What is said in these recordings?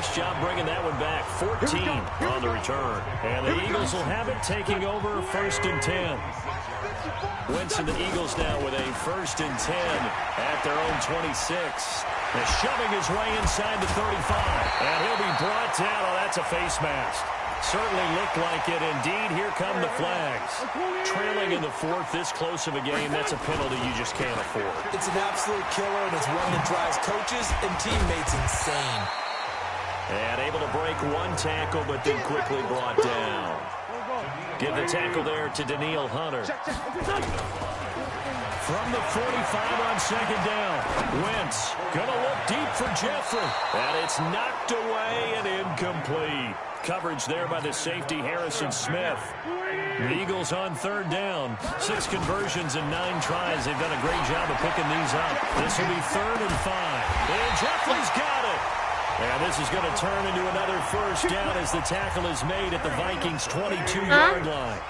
Nice job bringing that one back. 14 on the return. And the Eagles will have it, taking over 1st and 10. Wentz and the Eagles now with a 1st and 10 at their own 26. And shoving his way inside the 35. And he'll be brought down. Oh, that's a face mask. Certainly looked like it. Indeed, here come the flags. Trailing in the 4th, this close of a game, that's a penalty you just can't afford. It's an absolute killer, and it's one that drives coaches and teammates insane. And able to break one tackle, but then quickly brought down. Give the tackle there to Danielle Hunter. From the 45 on 2nd down. Wentz gonna look deep for Jeffrey. And it's knocked away and incomplete. Coverage there by the safety, Harrison Smith. The Eagles on 3rd down. 6 conversions and 9 tries. They've done a great job of picking these up. This will be 3rd and 5. And Jeffrey's got it. And this is going to turn into another 1st down as the tackle is made at the Vikings' 22-yard line.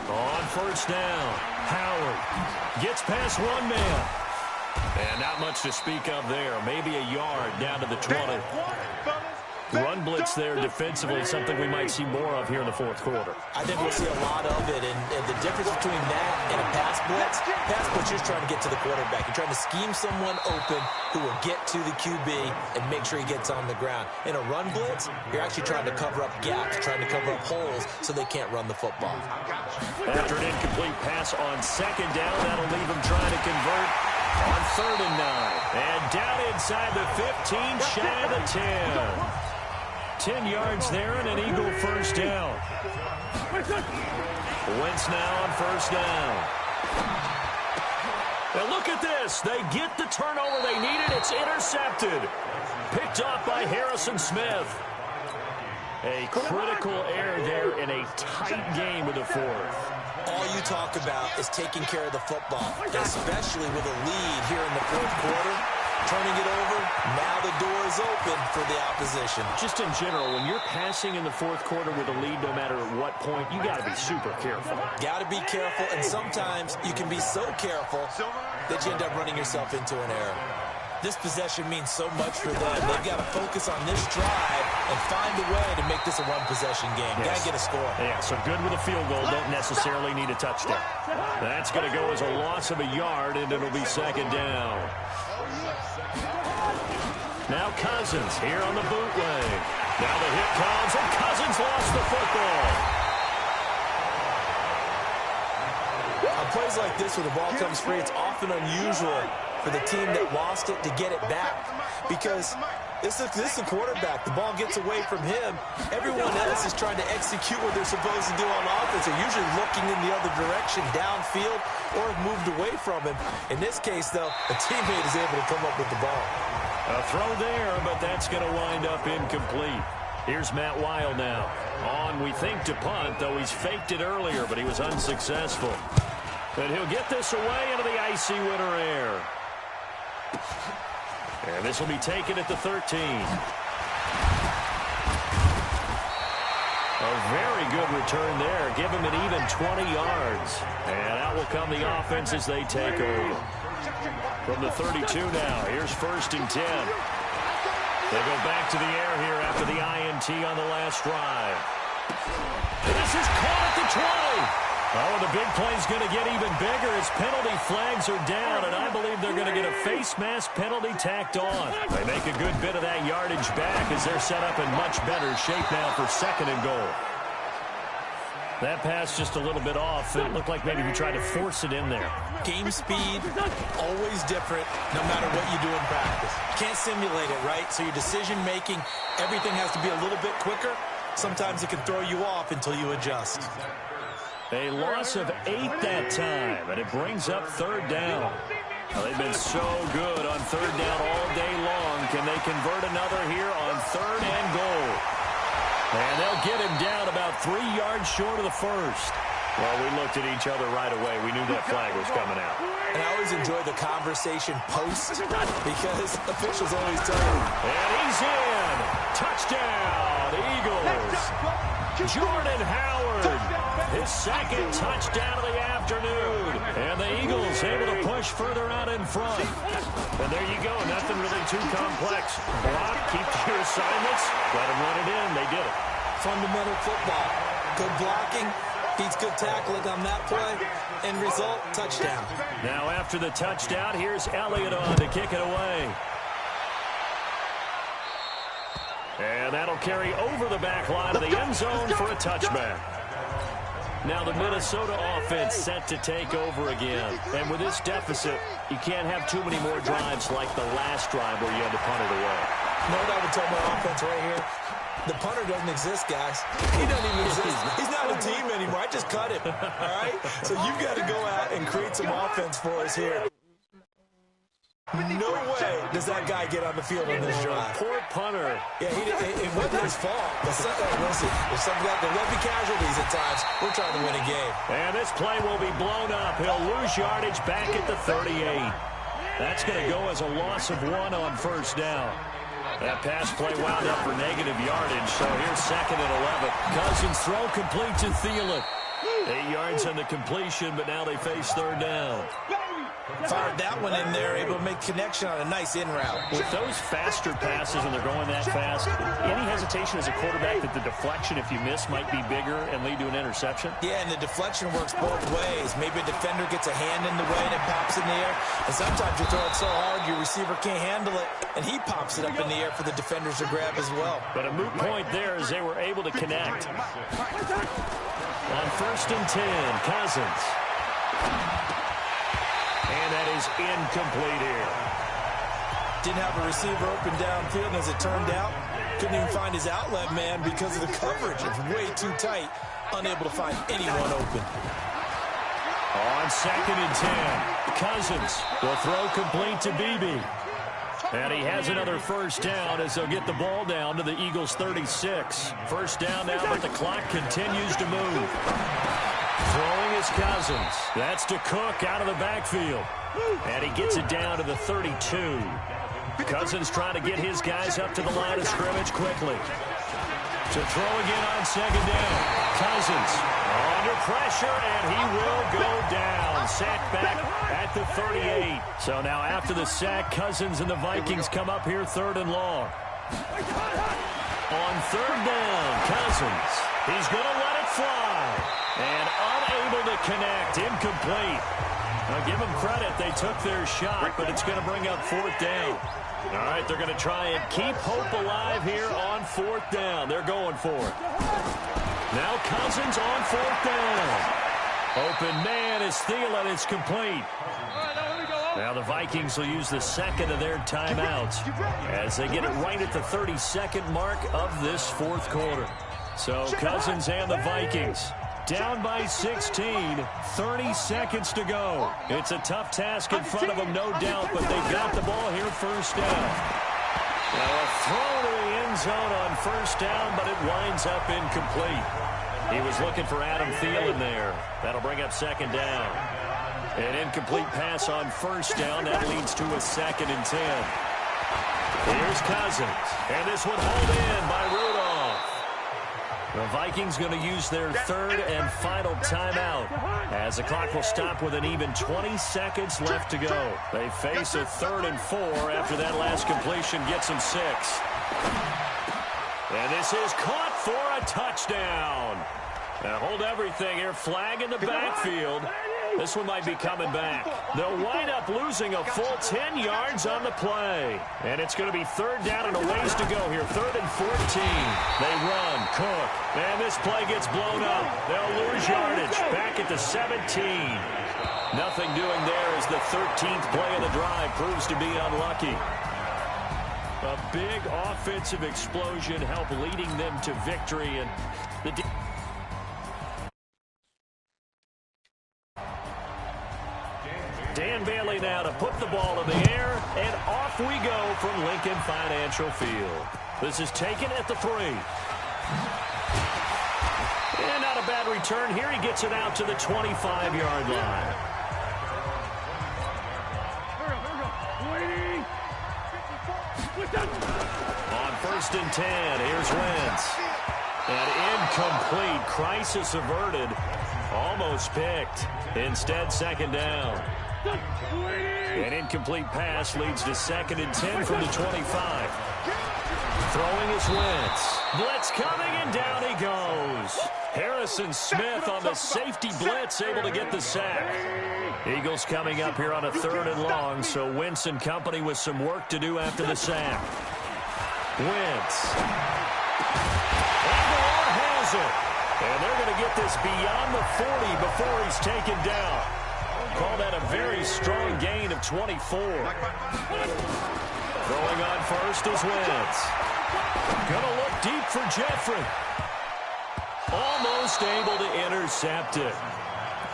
On 1st down, Howard gets past one man. And not much to speak of there. Maybe a yard down to the 20. Run blitz there defensively, something we might see more of here in the 4th quarter. I think we'll see a lot of it, and the difference between that and a pass blitz you're just trying to get to the quarterback. You're trying to scheme someone open who will get to the QB and make sure he gets on the ground. In a run blitz, you're actually trying to cover up gaps, trying to cover up holes so they can't run the football. After an incomplete pass on 2nd down, that'll leave him trying to convert on 3rd and 9. And down inside the 15, shy of the 10. 10 yards there and an Eagle 1st down. Wentz now on 1st down. And look at this. They get the turnover they needed. It's intercepted. Picked off by Harrison Smith. A critical error there in a tight game of the 4th. All you talk about is taking care of the football, especially with a lead here in the 4th quarter. Turning it over, now the door is open for the opposition. Just in general, when you're passing in the 4th quarter with a lead, no matter at what point, you got to be super careful. Got to be careful, and sometimes you can be so careful that you end up running yourself into an error. This possession means so much for them. They've got to focus on this drive and find a way to make this a one-possession game. Got to get a score. Yeah, so good with a field goal. Don't necessarily need a touchdown. That's going to go as a loss of a yard, and it'll be 2nd down. Now Cousins here on the bootleg. Now the hit comes, and Cousins lost the football. On plays like this where the ball comes free, it's often unusual for the team that lost it to get it back. Because this is a quarterback. The ball gets away from him. Everyone else is trying to execute what they're supposed to do on offense. They're usually looking in the other direction, downfield, or have moved away from him. In this case, though, a teammate is able to come up with the ball. A throw there, but that's going to wind up incomplete. Here's Matt Weil now. On, we think, to punt, though he's faked it earlier, but he was unsuccessful. And he'll get this away into the icy winter air. And this will be taken at the 13. A very good return there. Give him an even 20 yards. And out will come the offense as they take over. From the 32 now, here's 1st and 10. They go back to the air here after the INT on the last drive. This is caught at the 20. Oh, the big play's going to get even bigger as penalty flags are down, and I believe they're going to get a face mask penalty tacked on. They make a good bit of that yardage back as they're set up in much better shape now for 2nd and goal. That pass just a little bit off. It looked like maybe he tried to force it in there. Game speed, always different, no matter what you do in practice. Can't simulate it, right? So your decision-making, everything has to be a little bit quicker. Sometimes it can throw you off until you adjust. A loss of 8 that time, and it brings up 3rd down. Well, they've been so good on 3rd down all day long. Can they convert another here on 3rd and goal? And they'll get him down about 3 yards short of the 1st. Well, we looked at each other right away. We knew that flag was coming out. And I always enjoy the conversation post because officials always tell you. And he's in. Touchdown, Eagles. Jordan Howard, his 2nd touchdown of the afternoon. And the Eagles able to push further out in front. And there you go, nothing really too complex. Block, keep to your assignments, let them run it in. They did it. Fundamental football. Good blocking, beats good tackling on that play. End result, touchdown. Now after the touchdown, here's Elliott on to kick it away. And that'll carry over the back line of the end zone for a touchback. Now the Minnesota offense set to take over again. And with this deficit, you can't have too many more drives like the last drive where you had to punt it away. You know what I would tell my offense right here? The punter doesn't exist, guys. He doesn't even exist. He's not a team anymore. I just cut him, all right? So you've got to go out and create some offense for us here. No way does that guy get on the field on this drive. Poor punter. Yeah, it wasn't his fault. Listen, there's something like there will be casualties at times. We're trying to win a game. And this play will be blown up. He'll lose yardage back at the 38. That's going to go as a loss of 1 on 1st down. That pass play wound up for negative yardage, so here's 2nd and 11. Cousins throw complete to Thielen. 8 yards on the completion, but now they face 3rd down. Fired that one in there, able to make connection on a nice in route. With those faster passes and they're going that fast, any hesitation as a quarterback that the deflection, if you miss, might be bigger and lead to an interception? Yeah, and the deflection works both ways. Maybe a defender gets a hand in the way and it pops in the air. And sometimes you throw it so hard your receiver can't handle it, and he pops it up in the air for the defenders to grab as well. But a moot point there as they were able to connect. On 1st and 10, Cousins. And that is incomplete here. Didn't have a receiver open downfield, and as it turned out, couldn't even find his outlet man because of the coverage. It's way too tight, unable to find anyone open. On 2nd and 10, Cousins will throw complete to Beebe. And he has another 1st down as they'll get the ball down to the Eagles' 36. 1st down now, but the clock continues to move. Throwing is Cousins. That's to Cook out of the backfield. And he gets it down to the 32. Cousins trying to get his guys up to the line of scrimmage quickly. To throw again on 2nd down. Cousins under pressure, and he will go down. Sacked back at the 38. So now after the sack, Cousins and the Vikings come up here 3rd and long. On 3rd down, Cousins. He's going to let it fly. And unable to connect. Incomplete. Now give them credit. They took their shot, but it's going to bring up 4th down. All right, they're going to try and keep hope alive here on 4th down. They're going for it. Now Cousins on 4th down. Open man is Thielen. It's complete. All right, now let me go Now the Vikings will use the second of their timeouts as they get it right at the 32nd mark of this fourth quarter. So Cousins and the Vikings down by 16, 30 seconds to go. It's a tough task in front of them, no doubt, but they got the ball here first down. Now a throw to the end zone on first down, but it winds up incomplete. He was looking for Adam Thielen there. That'll bring up second down. An incomplete pass on first down. That leads to a 2nd and 10. Here's Cousins. And this one hauled in by Rudolph. The Vikings going to use their third and final timeout as the clock will stop with an even 20 seconds left to go. They face a 3rd and 4 after that last completion gets them 6. And this is caught for a touchdown. Now hold everything here. Flag in the backfield. This one might be coming back. They'll wind up losing a full 10 yards on the play. And it's going to be 3rd down and a ways to go here. 3rd and 14. They run. Cook. And this play gets blown up. They'll lose yardage. Back at the 17. Nothing doing there as the 13th play of the drive proves to be unlucky. A big offensive explosion helped leading them to victory. And the Dan Bailey now to put the ball in the air, and off we go from Lincoln Financial Field. This is taken at the 3. And not a bad return here. He gets it out to the 25-yard line. On 1st and 10, here's Wentz. And incomplete. Crisis averted. Almost picked. Instead, 2nd down. An incomplete pass leads to 2nd and 10 from the 25. Throwing is Wentz. Blitz coming, and down he goes. Harrison Smith on the safety blitz, able to get the sack. Eagles coming up here on a 3rd and long, so Wentz and company with some work to do after the sack. Wentz. Aguilar has it. And they're going to get this beyond the 40 before he's taken down. Call that a very strong gain of 24. Throwing on first is Wentz. Going to look deep for Jeffrey. Almost able to intercept it.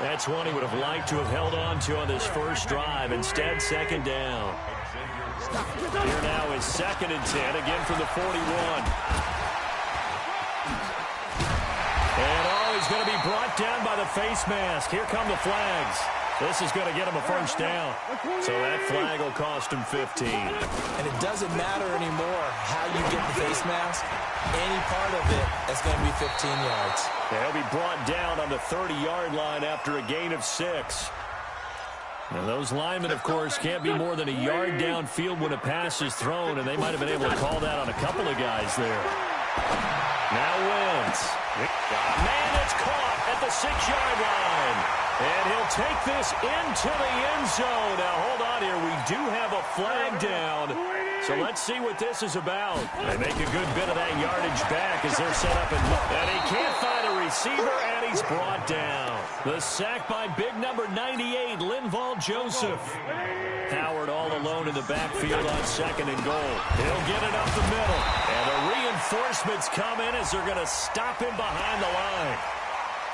That's one he would have liked to have held on to on this first drive. Instead, 2nd down. Here now is 2nd and 10, again from the 41. And he's going to be brought down by the face mask. Here come the flags. This is going to get him a first down. So that flag will cost him 15. And it doesn't matter anymore how you get the face mask. Any part of it is going to be 15 yards. He'll be brought down on the 30-yard line after a gain of 6. Now those linemen, of course, can't be more than a yard downfield when a pass is thrown, and they might have been able to call that on a couple of guys there. Now Wentz. Man, it's caught at the 6-yard line. And he'll take this into the end zone. Now, hold on here. We do have a flag down. So let's see what this is about. They make a good bit of that yardage back as they're set up. And he can't find a receiver, and he's brought down. The sack by big number 98, Linval Joseph. Howard all alone in the backfield on 2nd and goal. He'll get it up the middle. And the reinforcements come in as they're going to stop him behind the line.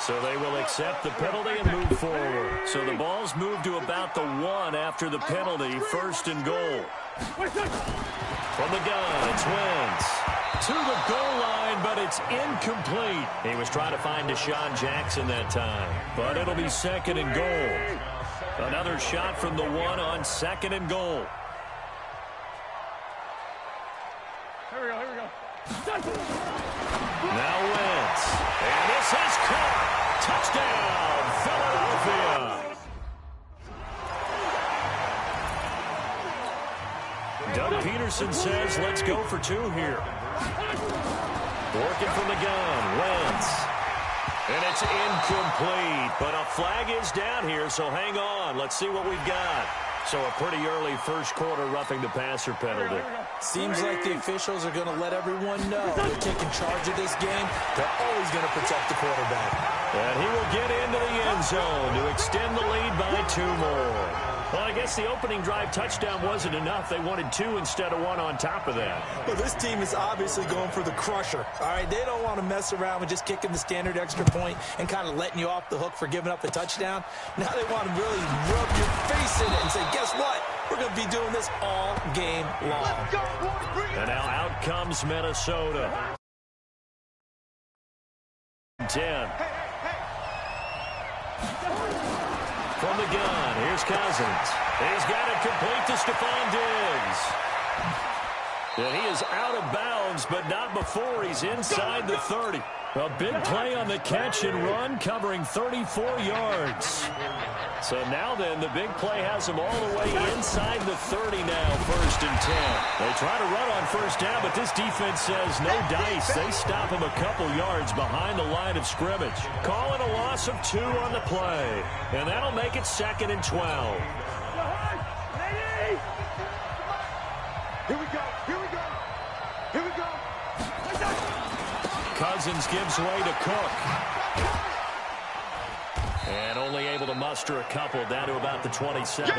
So they will accept the penalty and move forward. So the ball's moved to about the 1 after the penalty. 1st and goal. From the gun, it's Wentz. To the goal line, but it's incomplete. He was trying to find Deshaun Jackson that time. But it'll be 2nd and goal. Another shot from the 1 on 2nd and goal. Here we go. Now Wentz. And this is caught. Touchdown, Philadelphia. Doug Peterson says, let's go for 2 here. Working from the gun, Wentz. And it's incomplete, but a flag is down here, so hang on. Let's see what we've got. So a pretty early first quarter roughing the passer penalty. Seems like the officials are going to let everyone know they're taking charge of this game. They're always going to protect the quarterback. And he will get into the end zone to extend the lead by 2 more. Well, I guess the opening drive touchdown wasn't enough. They wanted 2 instead of 1 on top of that. Well, this team is obviously going for the crusher. All right, they don't want to mess around with just kicking the standard extra point and kind of letting you off the hook for giving up the touchdown. Now they want to really rub your face in it and say, guess what? We're going to be doing this all game long. And now out comes Minnesota. 10. From the gun, here's Cousins. He's got it complete to Stephon Diggs. And he is out of bounds, but not before he's inside the 30. A big play on the catch and run, covering 34 yards. So now then, the big play has him all the way inside the 30 now, 1st and 10. They try to run on first down, but this defense says no dice. They stop him a couple yards behind the line of scrimmage. Calling a loss of 2 on the play. And that'll make it 2nd and 12. Here we go. Here we go. Here we go. Cousins gives way to Cook. And only able to muster a couple down to about the 27.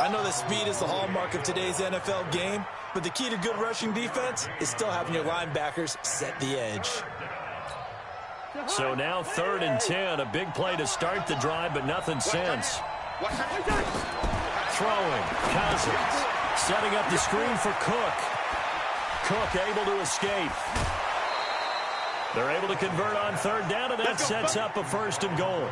I know that speed is the hallmark of today's NFL game, but the key to good rushing defense is still having your linebackers set the edge. So now 3rd and 10. A big play to start the drive, but nothing since. Throwing. Cousins. Setting up the screen for Cook. Cook able to escape. They're able to convert on 3rd down, and that sets up a 1st and goal.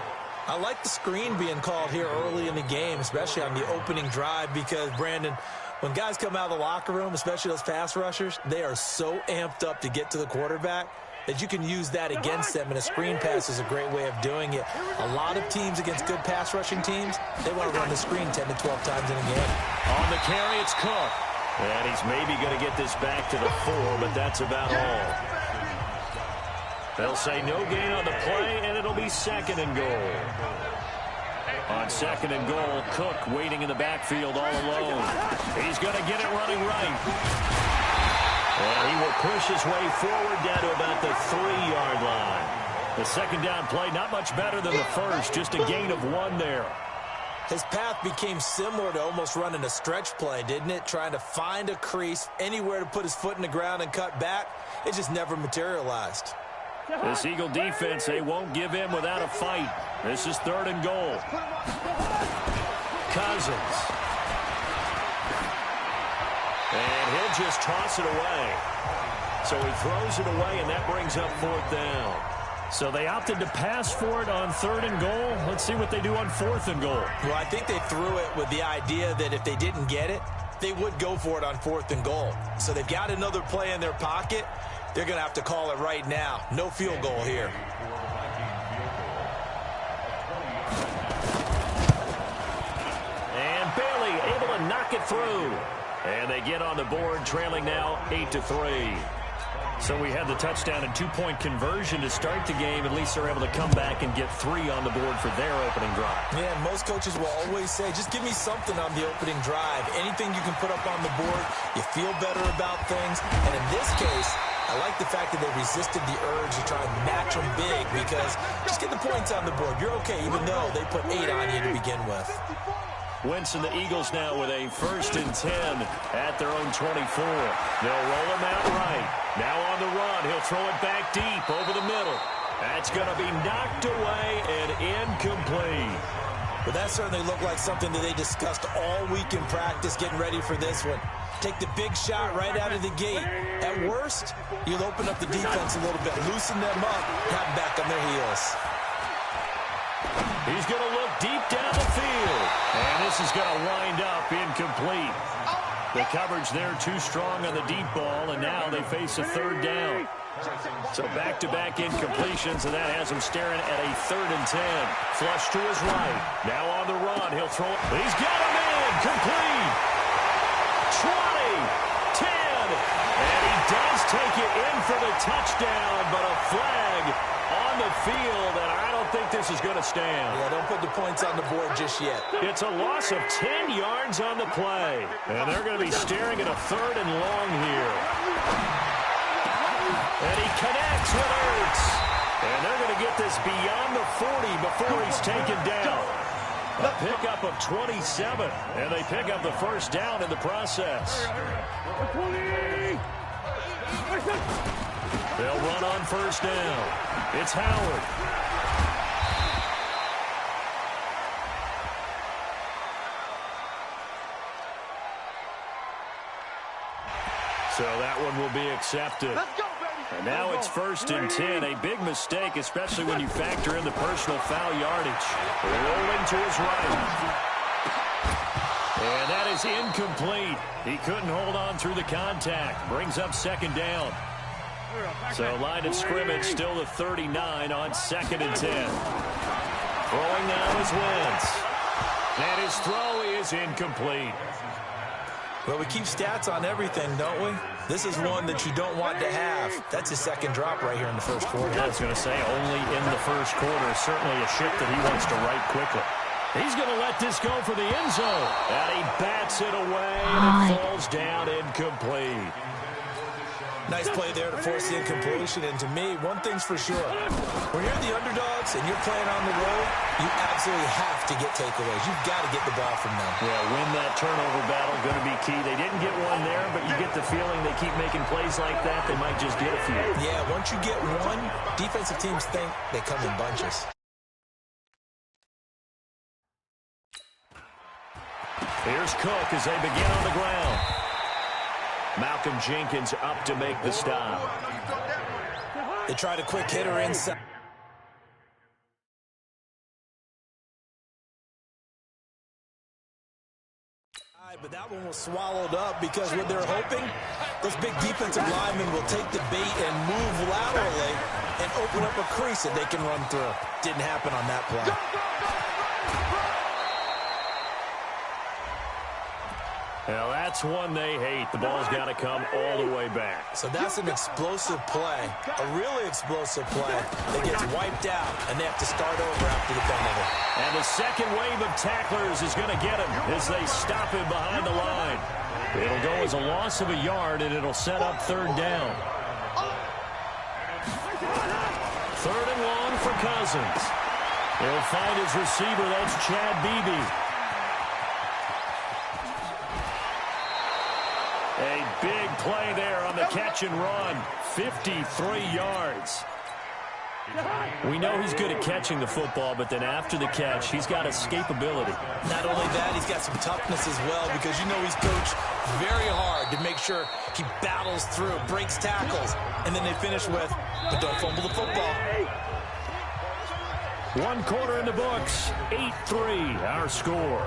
I like the screen being called here early in the game, especially on the opening drive, because, Brandon, when guys come out of the locker room, especially those pass rushers, they are so amped up to get to the quarterback that you can use that against them, and a screen pass is a great way of doing it. A lot of teams against good pass rushing teams, they want to run the screen 10 to 12 times in a game. On the carry, it's Cook. And he's maybe going to get this back to the 4, but that's about all. They'll say no gain on the play, and it'll be 2nd and goal. On 2nd and goal, Cook waiting in the backfield all alone. He's going to get it running right. And he will push his way forward down to about the 3-yard line. The 2nd down play, not much better than the first, just a gain of 1 there. His path became similar to almost running a stretch play, didn't it? Trying to find a crease, anywhere to put his foot in the ground and cut back. It just never materialized. This Eagle defense, they won't give in without a fight. This is 3rd and goal. Cousins. And he'll just toss it away. So he throws it away, and that brings up 4th down. So they opted to pass for it on 3rd and goal. Let's see what they do on 4th and goal. Well, I think they threw it with the idea that if they didn't get it, they would go for it on 4th and goal. So they've got another play in their pocket. They're going to have to call it right now. No field goal here. And Bailey able to knock it through. And they get on the board, trailing now 8-3. So we had the touchdown and 2-point conversion to start the game. At least they're able to come back and get 3 on the board for their opening drive. Yeah, most coaches will always say, just give me something on the opening drive. Anything you can put up on the board, you feel better about things. And in this case, I like the fact that they resisted the urge to try and match them big, because just get the points on the board. You're okay, even though they put 8 on you to begin with. Wentz and the Eagles now with a 1st and 10 at their own 24. They'll roll him out right. Now on the run, he'll throw it back deep over the middle. That's going to be knocked away and incomplete. But that certainly looked like something that they discussed all week in practice, getting ready for this one. Take the big shot right out of the gate. At worst, you'll open up the defense a little bit, loosen them up, have them back on their heels. He's going to look deep down the field. And this is going to wind up incomplete. The coverage there too strong on the deep ball, and now they face a 3rd down. So back-to-back incompletions, and that has him staring at a 3rd and 10. Flush to his right. Now on the run. He'll throw it. He's got him in. Complete. 20, 10. And he does take it in for the touchdown, but a flag on the field, and I don't think this is going to stand. Yeah, don't put the points on the board just yet. It's a loss of 10 yards on the play, and they're going to be staring at a 3rd and long here. And he connects with Ertz. And they're going to get this beyond the 40 before he's taken down. A pickup of 27, and they pick up the first down in the process. They'll run on first down. It's Howard. So that one will be accepted. And now it's 1st and 10. A big mistake, especially when you factor in the personal foul yardage. Rolling to his right. And that is incomplete. He couldn't hold on through the contact. Brings up 2nd down. So line of scrimmage still the 39 on 2nd and 10. Throwing now is Wentz. And his throw is incomplete. Well, we keep stats on everything, don't we? This is one that you don't want to have. That's his 2nd drop right here in the 1st quarter. Yeah, I was going to say, only in the 1st quarter. Certainly a ship that he wants to right quickly. He's going to let this go for the end zone. And he bats it away, and it falls down incomplete. Nice play there to force the incompletion. And to me, one thing's for sure. When you're the underdogs and you're playing on the road, you absolutely have to get takeaways. You've got to get the ball from them. Yeah, win that turnover battle, going to be key. They didn't get one there, but you get the feeling they keep making plays like that, they might just get a few. Yeah, once you get one, defensive teams think they come in bunches. Here's Cook as they begin on the ground. Malcolm Jenkins up to make the stop. They tried a quick hitter inside. But that one was swallowed up because what they're hoping, those big defensive linemen will take the bait and move laterally and open up a crease that they can run through. Didn't happen on that play. Well, that's one they hate. The ball's got to come all the way back. So that's an explosive play, a really explosive play that gets wiped out, and they have to start over after the penalty. And the second wave of tacklers is going to get him as they stop him behind the line. It'll go as a loss of a yard, and it'll set up 3rd down. 3rd and long for Cousins. He'll find his receiver. That's Chad Beebe. A big play there on the catch and run. 53 yards. We know he's good at catching the football, but then after the catch, he's got escapability. Not only that, he's got some toughness as well because you know he's coached very hard to make sure he battles through, breaks tackles, and then they finish with, but don't fumble the football. 1 quarter in the books. 8-3, our score.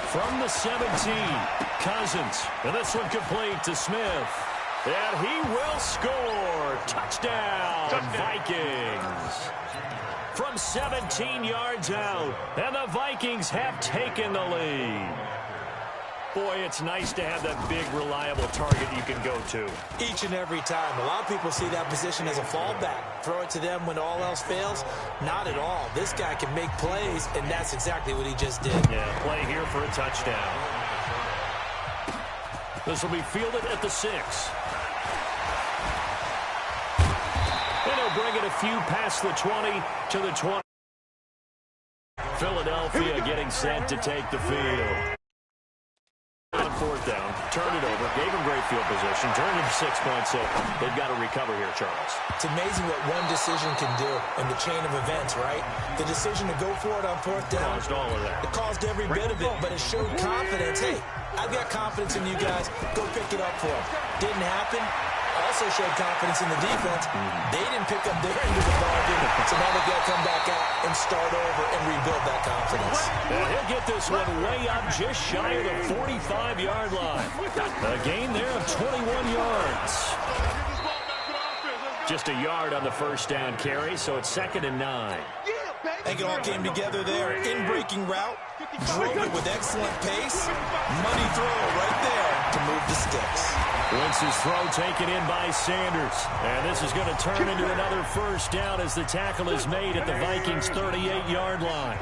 From the 17, Cousins. And this one complete to Smith. And he will score. Touchdown, Vikings. From 17 yards out. And the Vikings have taken the lead. Boy, it's nice to have that big, reliable target you can go to. Each and every time. A lot of people see that position as a fallback. Throw it to them when all else fails. Not at all. This guy can make plays, and that's exactly what he just did. Yeah, play here for a touchdown. This will be fielded at the 6. And he'll bring it a few past the 20 to the 20. Philadelphia getting set to take the field. On 4th down, turned it over, gave him great field position, turned it to 6 points. So they've got to recover here, Charles. It's amazing what one decision can do in the chain of events, right? The decision to go for it on 4th down. Caused all of that. It caused every bit of it, but it showed confidence. Hey, I've got confidence in you guys. Go pick it up for them. Didn't happen. Also showed confidence in the defense. They didn't pick up their end of the bargain, so now they've got to come back out and start over and rebuild that confidence. And he'll get this one way up just shy of the 45-yard line. A gain there of 21 yards. Just a yard on the 1st down carry, so it's 2nd and 9. I think it all came together there. In-breaking route, drove it with excellent pace. Money throw right there to move the sticks. Wentz's throw taken in by Sanders. And this is going to turn into another 1st down as the tackle is made at the Vikings' 38-yard line.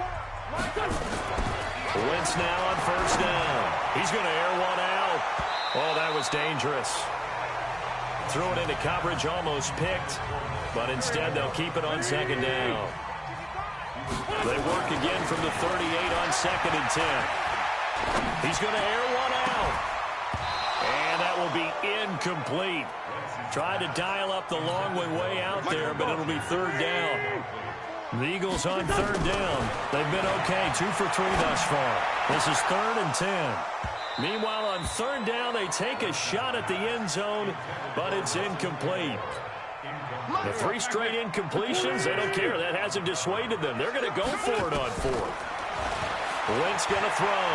Wentz now on 1st down. He's going to air one out. Oh, that was dangerous. Threw it into coverage, almost picked, but instead they'll keep it on second down. They work again from the 38 on 2nd and 10. He's going to air one out. And that will be incomplete. Tried to dial up the long way out there, but it'll be 3rd down. The Eagles on 3rd down. They've been okay, 2 for 3 thus far. This is 3rd and 10. Meanwhile, on 3rd down, they take a shot at the end zone, but it's incomplete. The 3 straight incompletions, they don't care. That hasn't dissuaded them. They're going to go for it on 4th. Wentz going to throw.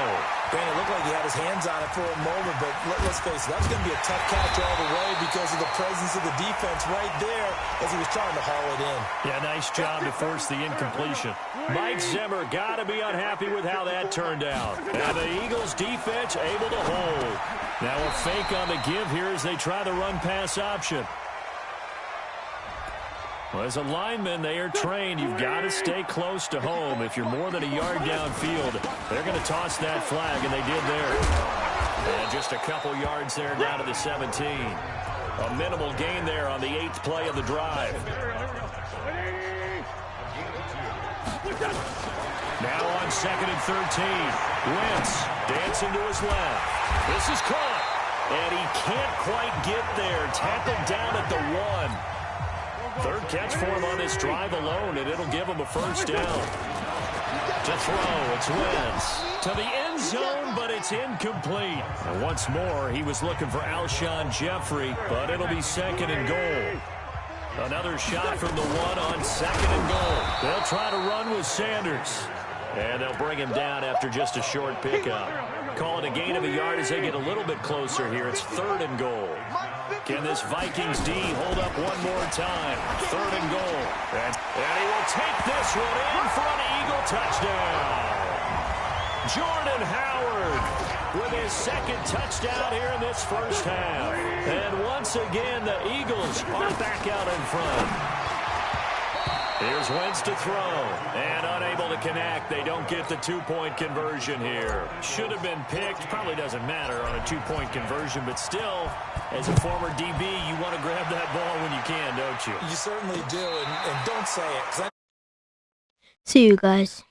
Brandon, it looked like he had his hands on it for a moment, but let's face it, that was going to be a tough catch all the way because of the presence of the defense right there as he was trying to haul it in. Yeah, nice job to force the incompletion. Mike Zimmer got to be unhappy with how that turned out. And the Eagles defense able to hold. Now a fake on the give here as they try the run-pass option. Well, as a lineman, they are trained. You've got to stay close to home. If you're more than a yard downfield, they're going to toss that flag, and they did there. And just a couple yards there down to the 17. A minimal gain there on the 8th play of the drive. Now on 2nd and 13. Wentz dancing to his left. This is caught. And he can't quite get there. Tackled down at the 1. 3rd catch for him on this drive alone, and it'll give him a 1st down. To throw, it's Wentz. To the end zone, but it's incomplete. And once more, he was looking for Alshon Jeffrey, but it'll be 2nd and goal. Another shot from the 1 on 2nd and goal. They'll try to run with Sanders. And they'll bring him down after just a short pickup. Call it a gain of a yard as they get a little bit closer here. It's 3rd and goal. Can this Vikings D hold up one more time? 3rd and goal. And he will take this one in for an Eagle touchdown. Jordan Howard with his 2nd touchdown here in this first half. And once again, the Eagles are back out in front. Here's Wentz to throw, and unable to connect. They don't get the 2-point conversion here. Should have been picked. Probably doesn't matter on a 2-point conversion, but still, as a former DB, you want to grab that ball when you can, don't you? You certainly do, and don't say it. See you guys.